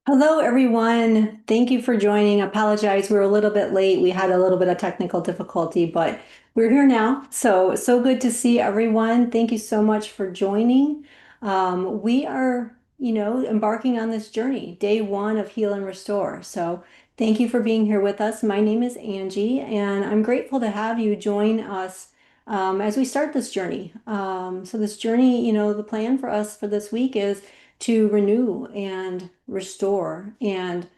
Hello, everyone. Thank you for joining. Apologize, we were a little bit late. We had a little bit of technical difficulty, but we're here now. So good to see everyone. Thank you so much for joining. We are, embarking on this journey, day one of Heal and Restore. So thank you for being here with us. My name is Angie, and I'm grateful to have you join us as we start this journey. So this journey, the plan for us for this week is to renew and restore and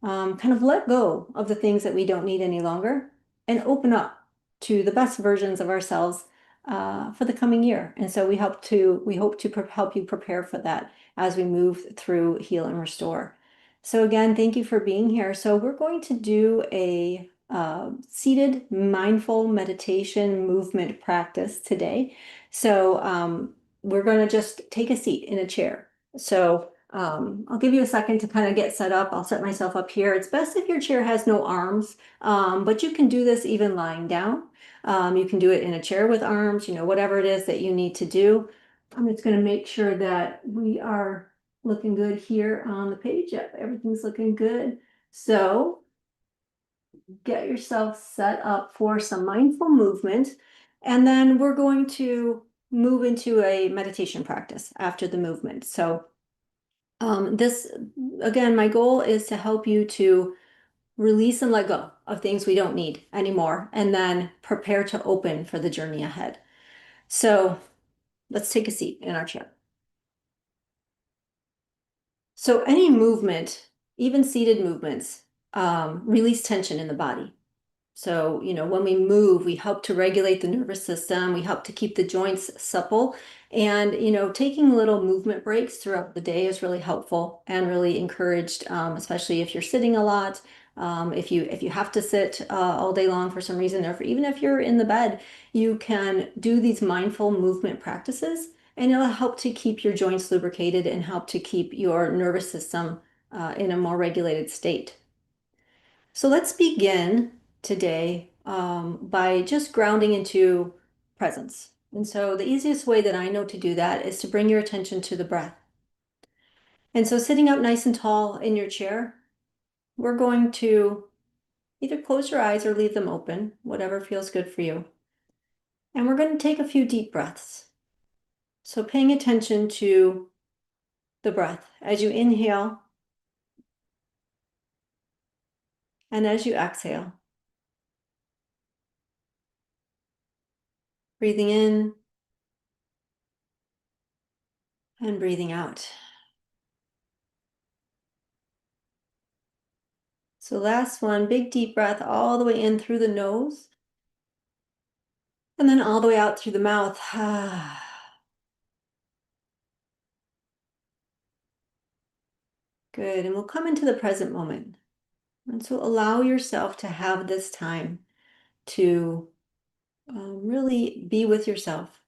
kind of let go of the things that we don't need any longer and open up to the best versions of ourselves for the coming year. And so we hope to help you prepare for that as we move through Heal and Restore. So again, thank you for being here. So we're going to do a seated mindful meditation movement practice today. So we're going to just take a seat in a chair. So I'll give you a second to kind of get set up. I'll set myself up here. It's best if your chair has no arms, but you can do this even lying down. You can do it in a chair with arms, whatever it is that you need to do. I'm just going to make sure that we are looking good here on the page. Yep, everything's looking good. So get yourself set up for some mindful movement, and then we're going to move into a meditation practice after the movement. This, again, my goal is to help you to release and let go of things we don't need anymore, and then prepare to open for the journey ahead. So let's take a seat in our chair. So any movement, even seated movements, release tension in the body. So, when we move, we help to regulate the nervous system, we help to keep the joints supple. And, taking little movement breaks throughout the day is really helpful and really encouraged, especially if you're sitting a lot. If you have to sit all day long for some reason, or even if you're in the bed, you can do these mindful movement practices, and it'll help to keep your joints lubricated and help to keep your nervous system in a more regulated state. So let's begin today by just grounding into presence. And so the easiest way that I know to do that is to bring your attention to the breath. And so sitting up nice and tall in your chair, we're going to either close your eyes or leave them open, whatever feels good for you. And we're going to take a few deep breaths. So paying attention to the breath as you inhale and as you exhale. Breathing in and breathing out. So last one, big deep breath all the way in through the nose and then all the way out through the mouth. Good. And we'll come into the present moment. And so allow yourself to have this time to really be with yourself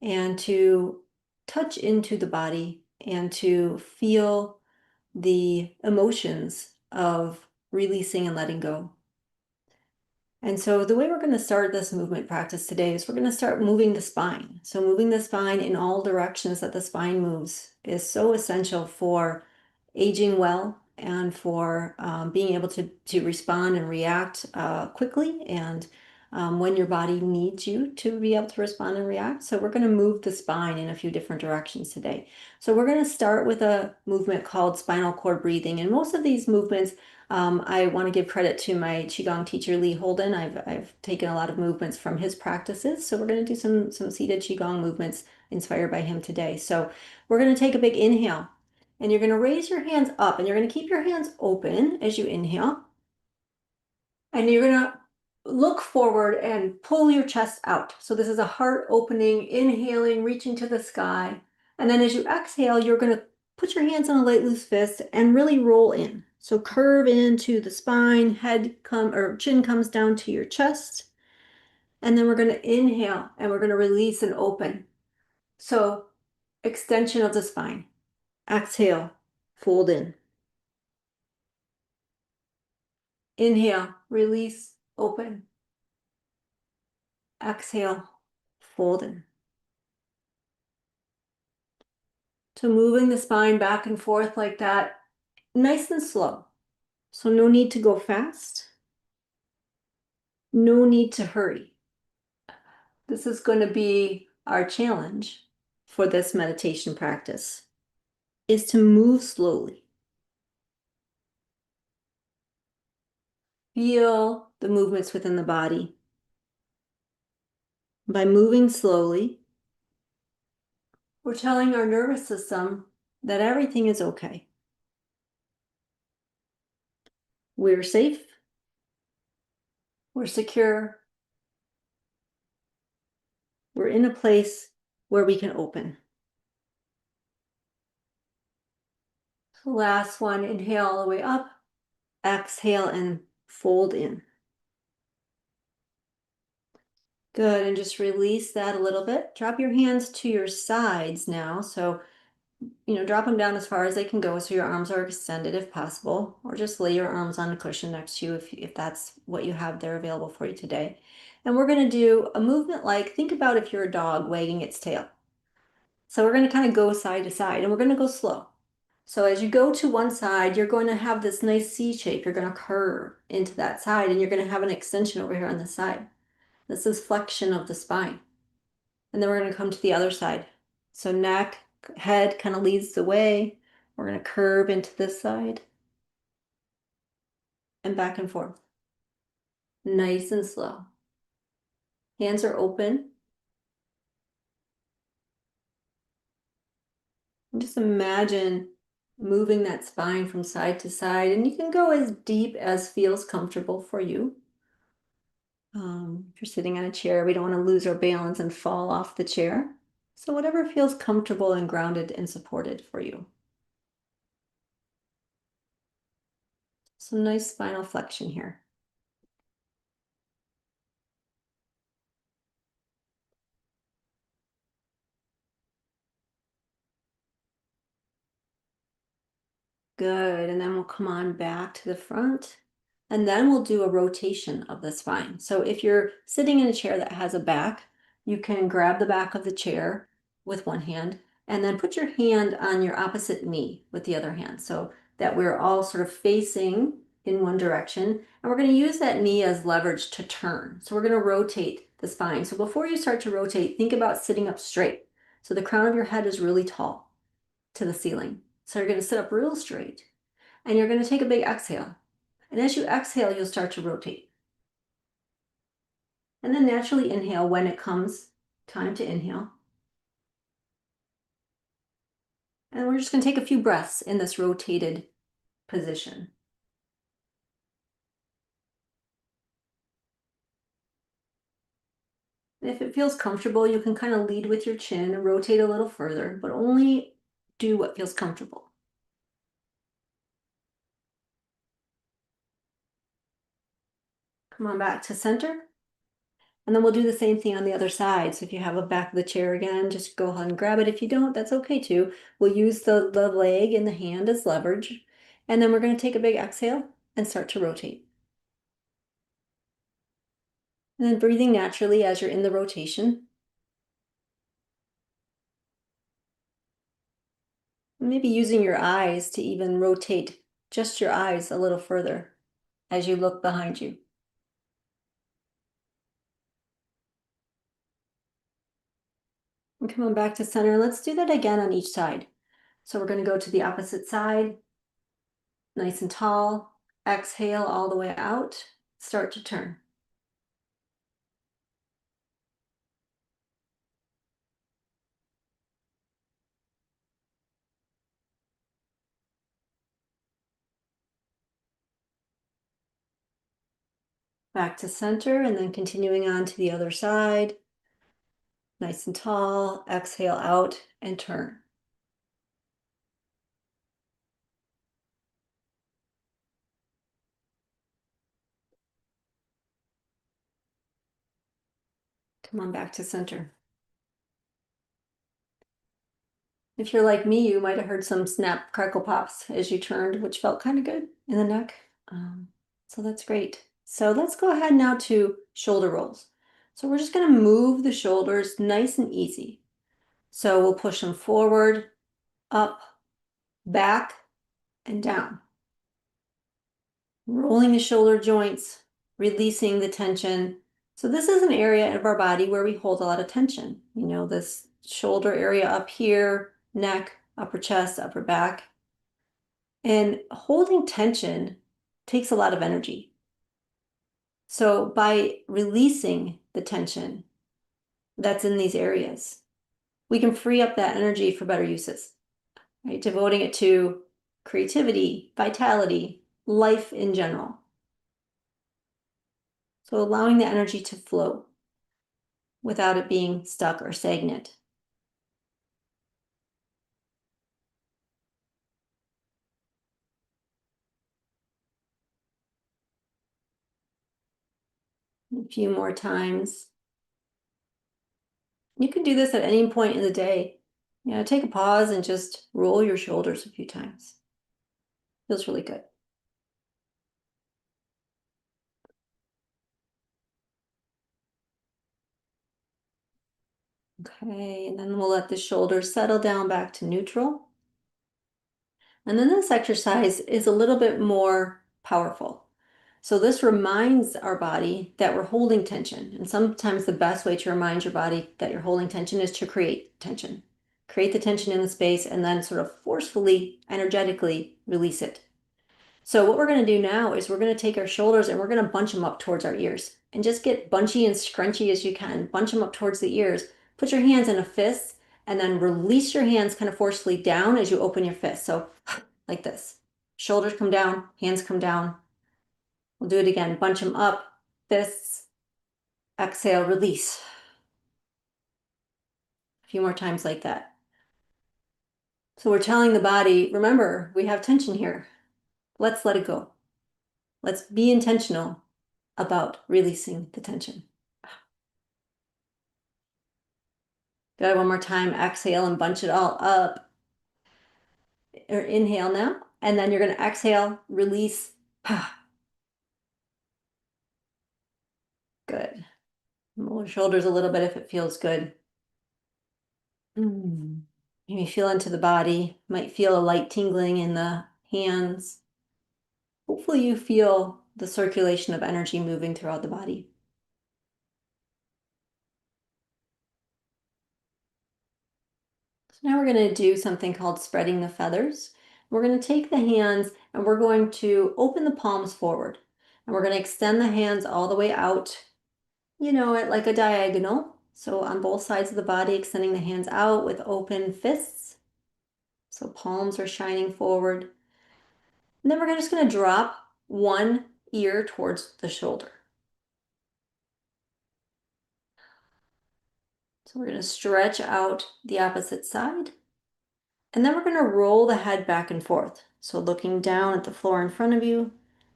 and to touch into the body and to feel the emotions of releasing and letting go. And so the way we're going to start this movement practice today is we're going to start moving the spine. So moving the spine in all directions that the spine moves is so essential for aging well and for being able to respond and react quickly and when your body needs you to be able to respond and react. So we're going to move the spine in a few different directions today. So we're going to start with a movement called spinal cord breathing. And most of these movements I want to give credit to my Qigong teacher, Lee Holden. I've taken a lot of movements from his practices. So we're going to do some seated Qigong movements inspired by him today. So we're going to take a big inhale, and you're going to raise your hands up, and you're going to keep your hands open as you inhale. And you're going to look forward and pull your chest out. So this is a heart opening, inhaling, reaching to the sky. And then as you exhale, you're going to put your hands on a light loose fist and really roll in. So curve into the spine, chin comes down to your chest. And then we're going to inhale and we're going to release and open. So extension of the spine. Exhale, fold in. Inhale, release, open. Exhale, fold in. So moving the spine back and forth like that nice and slow. So no need to go fast, no need to hurry. This is going to be our challenge for this meditation practice, is to move slowly. Feel the movements within the body. By moving slowly, we're telling our nervous system that everything is okay. We're safe, we're secure, we're in a place where we can open. So last one, inhale all the way up, exhale and fold in. Good, and just release that a little bit. Drop your hands to your sides now. So, drop them down as far as they can go so your arms are extended if possible, or just lay your arms on a cushion next to you if that's what you have there available for you today. And we're going to do a movement like, think about if you're a dog wagging its tail. So we're going to kind of go side to side, and we're going to go slow. So as you go to one side, you're going to have this nice C shape. You're going to curve into that side, and you're going to have an extension over here on the side. This is flexion of the spine. And then we're going to come to the other side. So neck, head kind of leads the way. We're going to curve into this side and back and forth. Nice and slow. Hands are open. And just imagine moving that spine from side to side. And you can go as deep as feels comfortable for you. If you're sitting on a chair, we don't want to lose our balance and fall off the chair. So whatever feels comfortable and grounded and supported for you. Some nice spinal flexion here. Good, and then we'll come on back to the front, and then we'll do a rotation of the spine. So if you're sitting in a chair that has a back, you can grab the back of the chair with one hand, and then put your hand on your opposite knee with the other hand, so that we're all sort of facing in one direction. And we're going to use that knee as leverage to turn. So we're going to rotate the spine. So before you start to rotate, think about sitting up straight. So the crown of your head is really tall to the ceiling. So you're going to sit up real straight, and you're going to take a big exhale. And as you exhale, you'll start to rotate. And then naturally inhale when it comes time to inhale. And we're just going to take a few breaths in this rotated position. And if it feels comfortable, you can kind of lead with your chin and rotate a little further, but only do what feels comfortable. Come on back to center. And then we'll do the same thing on the other side. So if you have a back of the chair again, just go ahead and grab it. If you don't, that's okay too. We'll use the leg and the hand as leverage. And then we're going to take a big exhale and start to rotate. And then breathing naturally as you're in the rotation. Maybe using your eyes to even rotate just your eyes a little further as you look behind you. And come on back to center. Let's do that again on each side. So we're going to go to the opposite side, nice and tall. Exhale all the way out. Start to turn. Back to center, and then continuing on to the other side. Nice and tall. Exhale out and turn. Come on back to center. If you're like me, you might have heard some snap crackle pops as you turned, which felt kind of good in the neck. So that's great. So let's go ahead now to shoulder rolls. So we're just going to move the shoulders nice and easy. So we'll push them forward, up, back, and down. Rolling the shoulder joints, releasing the tension. So this is an area of our body where we hold a lot of tension. You know, this shoulder area up here, neck, upper chest, upper back. And holding tension takes a lot of energy. So by releasing the tension that's in these areas, we can free up that energy for better uses, right? Devoting it to creativity, vitality, life in general. So allowing the energy to flow without it being stuck or stagnant. A few more times. You can do this at any point in the day. You know, take a pause and just roll your shoulders a few times. Feels really good. Okay, and then we'll let the shoulders settle down back to neutral. And then this exercise is a little bit more powerful. So this reminds our body that we're holding tension. And sometimes the best way to remind your body that you're holding tension is to create tension. Create the tension in the space and then sort of forcefully, energetically release it. So what we're going to do now is we're going to take our shoulders and we're going to bunch them up towards our ears and just get bunchy and scrunchy as you can. Bunch them up towards the ears. Put your hands in a fist and then release your hands kind of forcefully down as you open your fist. So like this. Shoulders come down, hands come down. We'll do it again. Bunch them up, fists, exhale, release. A few more times like that. So we're telling the body, remember, we have tension here. Let's let it go. Let's be intentional about releasing the tension. Good, one more time. Exhale and bunch it all up. Or inhale now. And then you're going to exhale, release. Good. Roll your shoulders a little bit if it feels good. Maybe feel into the body. Might feel a light tingling in the hands. Hopefully you feel the circulation of energy moving throughout the body. So now we're going to do something called spreading the feathers. We're going to take the hands and we're going to open the palms forward. And we're going to extend the hands all the way out, you know, at like a diagonal. So on both sides of the body, extending the hands out with open fists. So palms are shining forward. And then we're just going to drop one ear towards the shoulder. So we're going to stretch out the opposite side. And then we're going to roll the head back and forth. So looking down at the floor in front of you,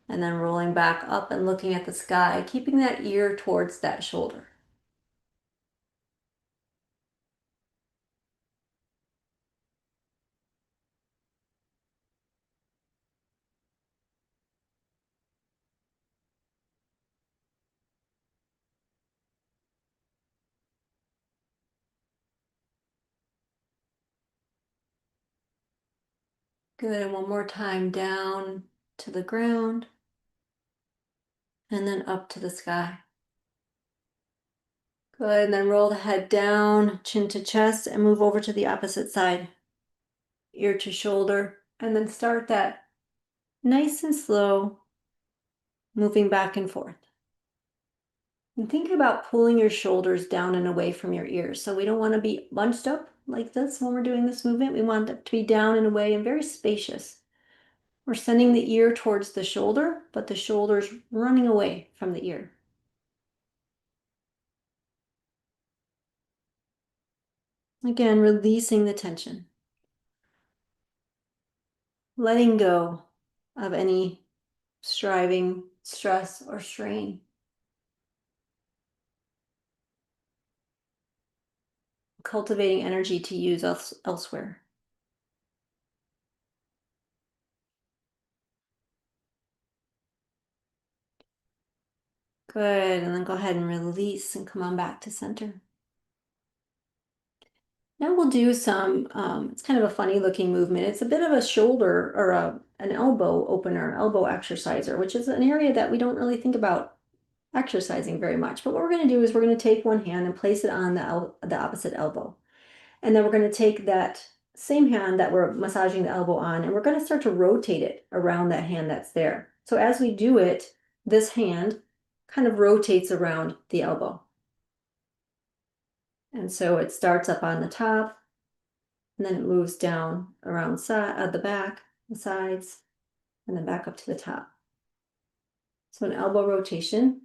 and then rolling back up and looking at the sky, keeping that ear towards that shoulder. Good, and one more time down to the ground, and then up to the sky. Good, and then roll the head down, chin to chest, and move over to the opposite side. Ear to shoulder, and then start that nice and slow, moving back and forth. And think about pulling your shoulders down and away from your ears. So we don't want to be bunched up like this when we're doing this movement. We want it to be down and away and very spacious. We're sending the ear towards the shoulder, but the shoulder's running away from the ear. Again, releasing the tension. Letting go of any striving, stress, or strain. Cultivating energy to use elsewhere. Good, and then go ahead and release and come on back to center. Now we'll do some, it's kind of a funny looking movement. It's a bit of a shoulder or an elbow opener, elbow exerciser, which is an area that we don't really think about exercising very much. But what we're going to do is we're going to take one hand and place it on the opposite elbow. And then we're going to take that same hand that we're massaging the elbow on, and we're going to start to rotate it around that hand that's there. So as we do it, this hand kind of rotates around the elbow. And so it starts up on the top, and then it moves down around the back, the sides, and then back up to the top. So an elbow rotation,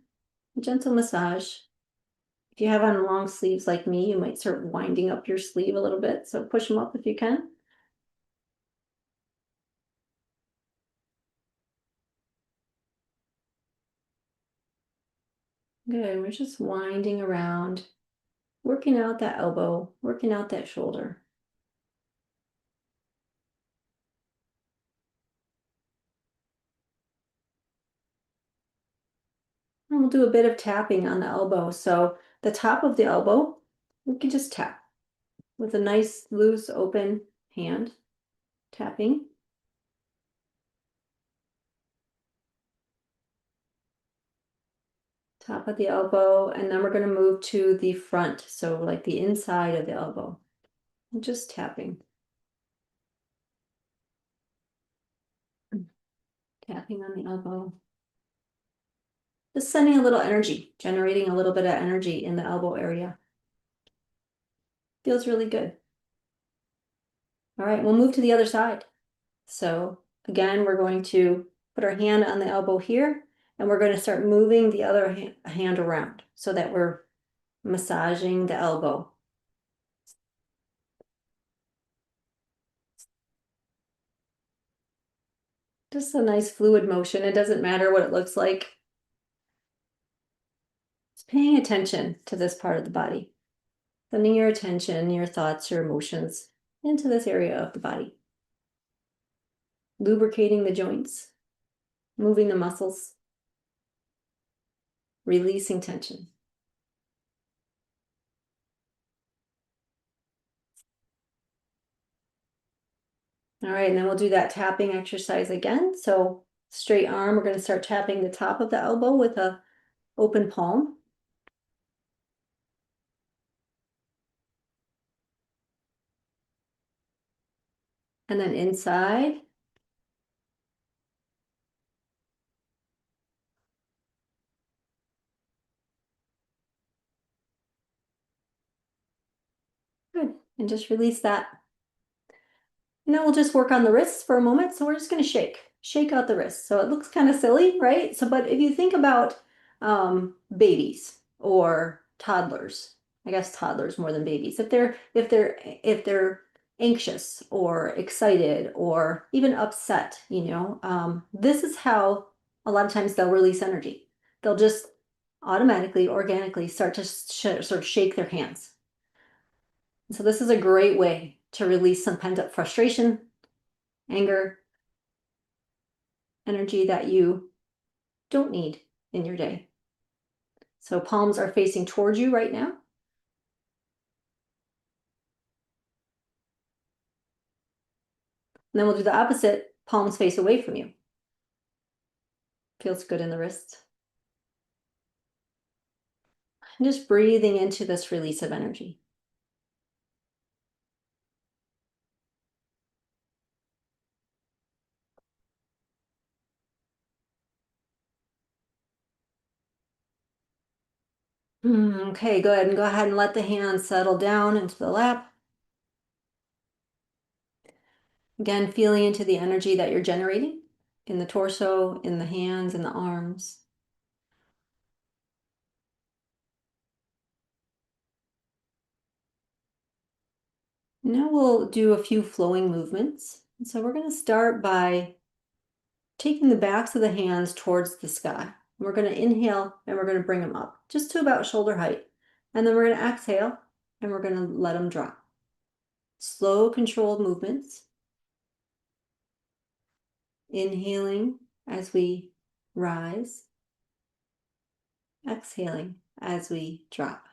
a gentle massage. If you have on long sleeves like me, you might start winding up your sleeve a little bit. So push them up if you can. Good. We're just winding around, working out that elbow, working out that shoulder. And we'll do a bit of tapping on the elbow. So the top of the elbow, we can just tap with a nice, loose, open hand, tapping. Top of the elbow, and then we're going to move to the front, so like the inside of the elbow. And just tapping. Tapping on the elbow. Just sending a little energy, generating a little bit of energy in the elbow area. Feels really good. All right, we'll move to the other side. So again, we're going to put our hand on the elbow here, and we're going to start moving the other hand around so that we're massaging the elbow. Just a nice fluid motion. It doesn't matter what it looks like. Just paying attention to this part of the body. Sending your attention, your thoughts, your emotions into this area of the body. Lubricating the joints, moving the muscles, releasing tension. All right, and then we'll do that tapping exercise again. So straight arm, we're going to start tapping the top of the elbow with a open palm. And then inside. Good, and just release that. And then we'll just work on the wrists for a moment. So we're just going to shake out the wrists. So it looks kind of silly, right? So, but if you think about babies or toddlers, I guess toddlers more than babies, if they're anxious or excited or even upset, this is how a lot of times they'll release energy. They'll just automatically, organically start to sort of shake their hands. So this is a great way to release some pent-up frustration, anger, energy that you don't need in your day. So palms are facing towards you right now. And then we'll do the opposite, palms face away from you. Feels good in the wrists. And just breathing into this release of energy. Okay, good. And go ahead and let the hands settle down into the lap. Again, feeling into the energy that you're generating in the torso, in the hands, in the arms. Now we'll do a few flowing movements. And so we're going to start by taking the backs of the hands towards the sky. We're going to inhale and we're going to bring them up just to about shoulder height. And then we're going to exhale and we're going to let them drop. Slow, controlled movements. Inhaling as we rise. Exhaling as we drop.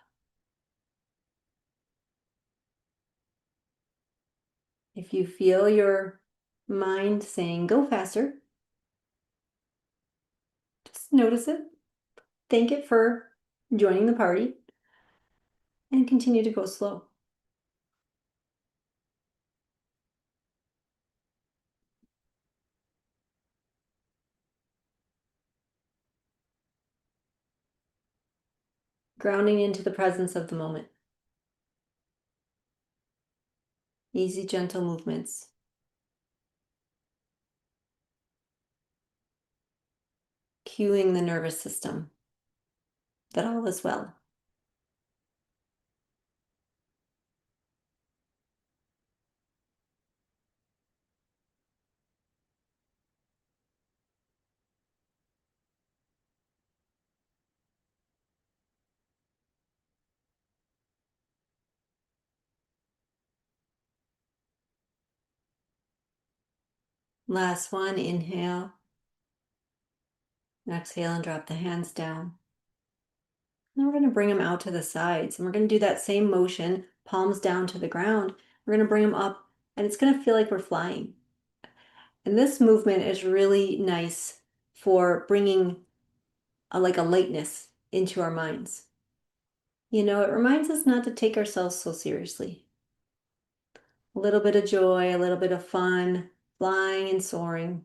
If you feel your mind saying, go faster, just notice it, thank it for joining the party, and continue to go slow. Grounding into the presence of the moment. Easy, gentle movements. Cueing the nervous system that all is well. Last one, inhale. Exhale and drop the hands down. Now we're going to bring them out to the sides, and we're going to do that same motion, palms down to the ground. We're going to bring them up, and it's going to feel like we're flying. And this movement is really nice for bringing like a lightness into our minds. You know, it reminds us not to take ourselves so seriously. A little bit of joy, a little bit of fun, flying and soaring.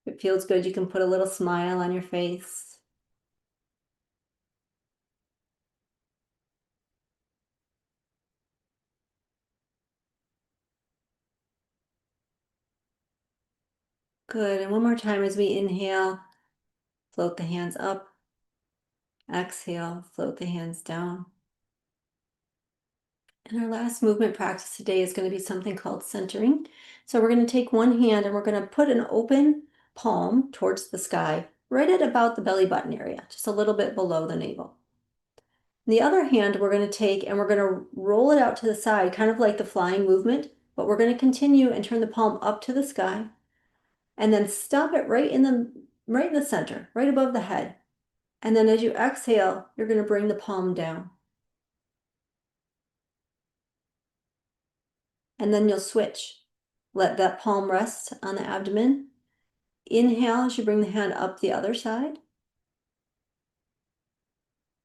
If it feels good, you can put a little smile on your face. Good. And one more time as we inhale, float the hands up. Exhale, float the hands down. And our last movement practice today is going to be something called centering. So we're going to take one hand and we're going to put an open palm towards the sky, right at about the belly button area, just a little bit below the navel. The other hand we're going to take and we're going to roll it out to the side, kind of like the flying movement, but we're going to continue and turn the palm up to the sky and then stop it right in the center, right above the head. And then as you exhale, you're going to bring the palm down. And then you'll switch. Let that palm rest on the abdomen. Inhale as you bring the hand up the other side,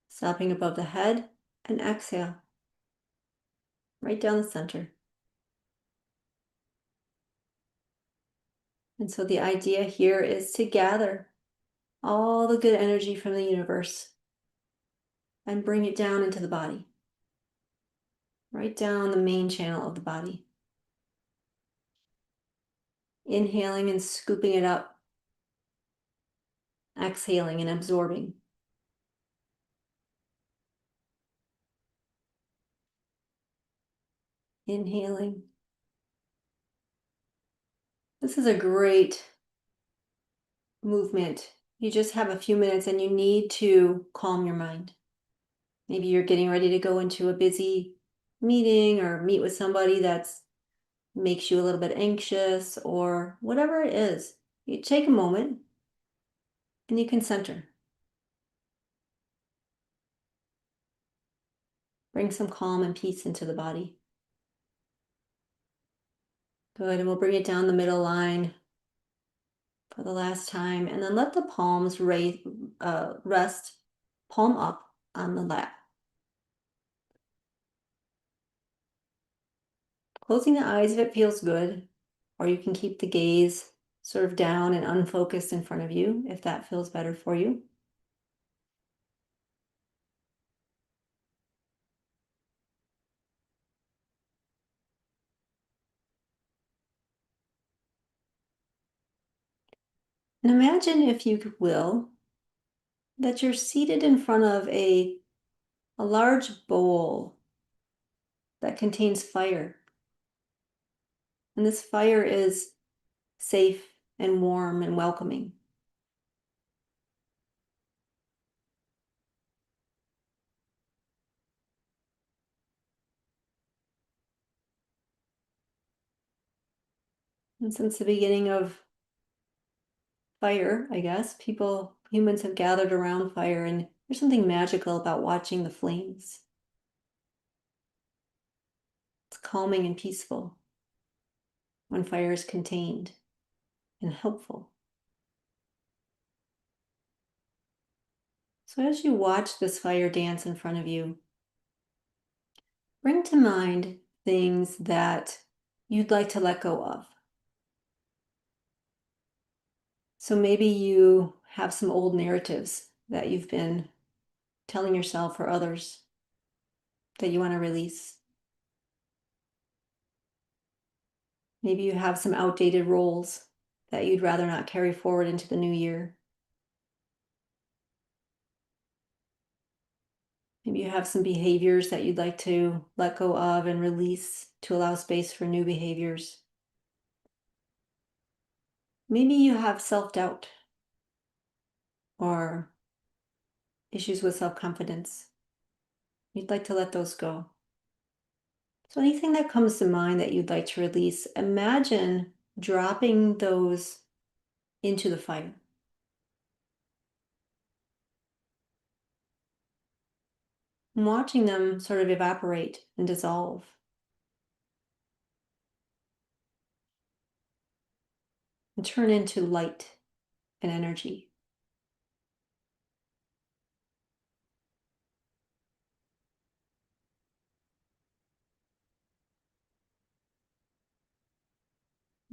stopping above the head, and exhale, right down the center. And so the idea here is to gather all the good energy from the universe and bring it down into the body, right down the main channel of the body. Inhaling and scooping it up, exhaling and absorbing. Inhaling. This is a great movement. You just have a few minutes and you need to calm your mind. Maybe you're getting ready to go into a busy meeting or meet with somebody that's makes you a little bit anxious or whatever it is. You take a moment and you can center. Bring some calm and peace into the body. Good, and we'll bring it down the middle line for the last time, and then let the palms rest palm up on the lap. Closing the eyes if it feels good, or you can keep the gaze sort of down and unfocused in front of you if that feels better for you. And imagine, if you will, that you're seated in front of a large bowl that contains fire. And this fire is safe and warm and welcoming. And since the beginning of fire, I guess, humans have gathered around fire There's something magical about watching the flames. It's calming and peaceful when fire is contained and helpful. So as you watch this fire dance in front of you, bring to mind things that you'd like to let go of. So maybe you have some old narratives that you've been telling yourself or others that you want to release. Maybe you have some outdated roles that you'd rather not carry forward into the new year. Maybe you have some behaviors that you'd like to let go of and release to allow space for new behaviors. Maybe you have self-doubt or issues with self-confidence. You'd like to let those go. So anything that comes to mind that you'd like to release, imagine dropping those into the fire. And watching them sort of evaporate and dissolve and turn into light and energy.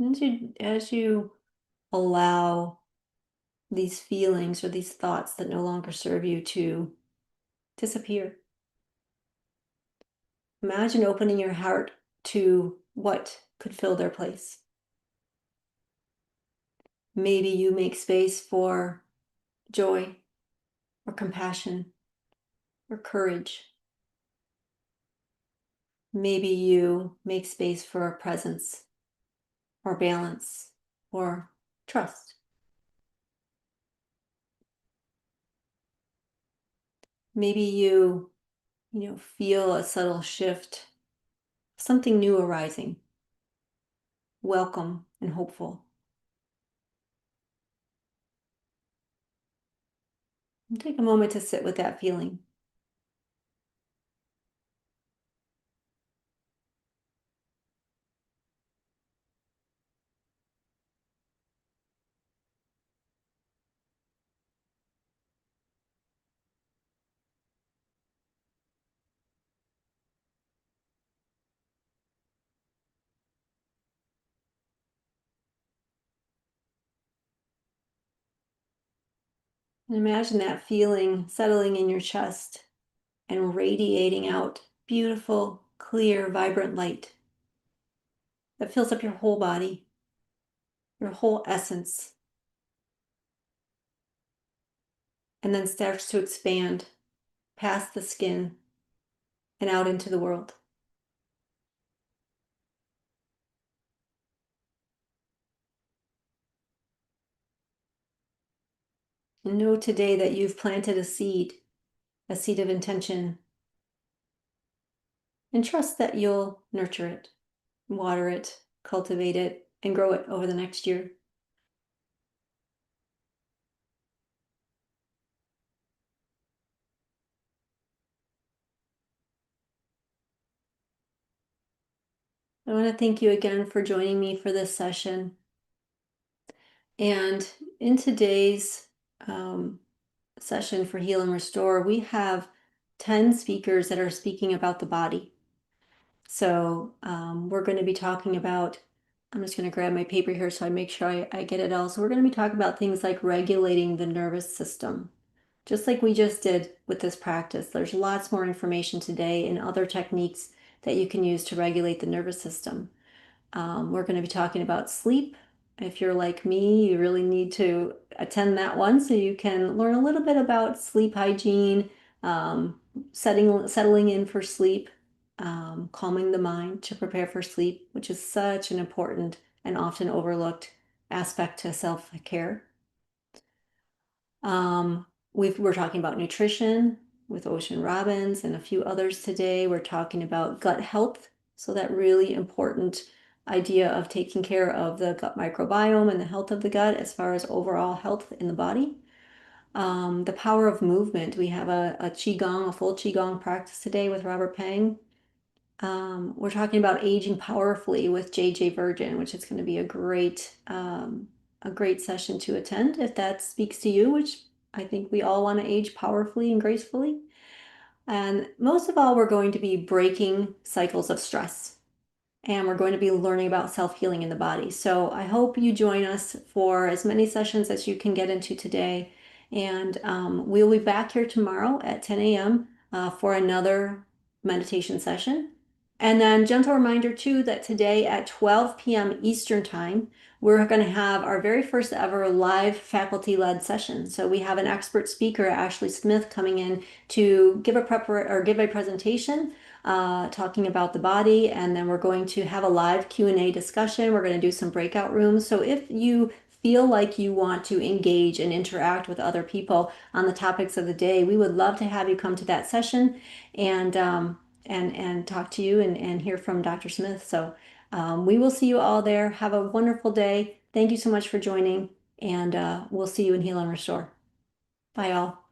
And as you allow these feelings or these thoughts that no longer serve you to disappear, imagine opening your heart to what could fill their place. Maybe you make space for joy or compassion or courage. Maybe you make space for presence or balance or trust. Maybe you feel a subtle shift, something new arising, welcome and hopeful. And take a moment to sit with that feeling. And imagine that feeling settling in your chest and radiating out beautiful, clear, vibrant light that fills up your whole body, your whole essence, and then starts to expand past the skin and out into the world. And know today that you've planted a seed of intention, and trust that you'll nurture it, water it, cultivate it, and grow it over the next year. I want to thank you again for joining me for this session. And in today's session for Heal and Restore, we have 10 speakers that are speaking about the body. So we're going to be talking about, I'm just going to grab my paper here so I make sure I get it all. So we're going to be talking about things like regulating the nervous system, just like we just did with this practice. There's lots more information today and other techniques that you can use to regulate the nervous system. We're going to be talking about sleep. If you're like me, you really need to attend that one so you can learn a little bit about sleep hygiene, um, settling in for sleep, calming the mind to prepare for sleep, which is such an important and often overlooked aspect to self-care. Um, we're talking about nutrition with Ocean Robbins and a few others today. We're talking about gut health. So that really important idea of taking care of the gut microbiome and the health of the gut as far as overall health in the body. The power of movement. We have a Qigong, a full Qigong practice today with Robert Peng. We're talking about aging powerfully with JJ Virgin, which is going to be a great session to attend if that speaks to you, which I think we all want to age powerfully and gracefully. And most of all, we're going to be breaking cycles of stress. And we're going to be learning about self-healing in the body. So I hope you join us for as many sessions as you can get into today. And we'll be back here tomorrow at 10 a.m. For another meditation session. And then gentle reminder too that today at 12 p.m. Eastern time, we're going to have our very first ever live faculty-led session. So we have an expert speaker, Ashley Smith, coming in to give a presentation talking about the body, and then we're going to have a live Q&A discussion. We're going to do some breakout rooms. So if you feel like you want to engage and interact with other people on the topics of the day, we would love to have you come to that session and talk to you and hear from Dr. Smith. So we will see you all there. Have a wonderful day. Thank you so much for joining, and we'll see you in Heal and Restore. Bye, all.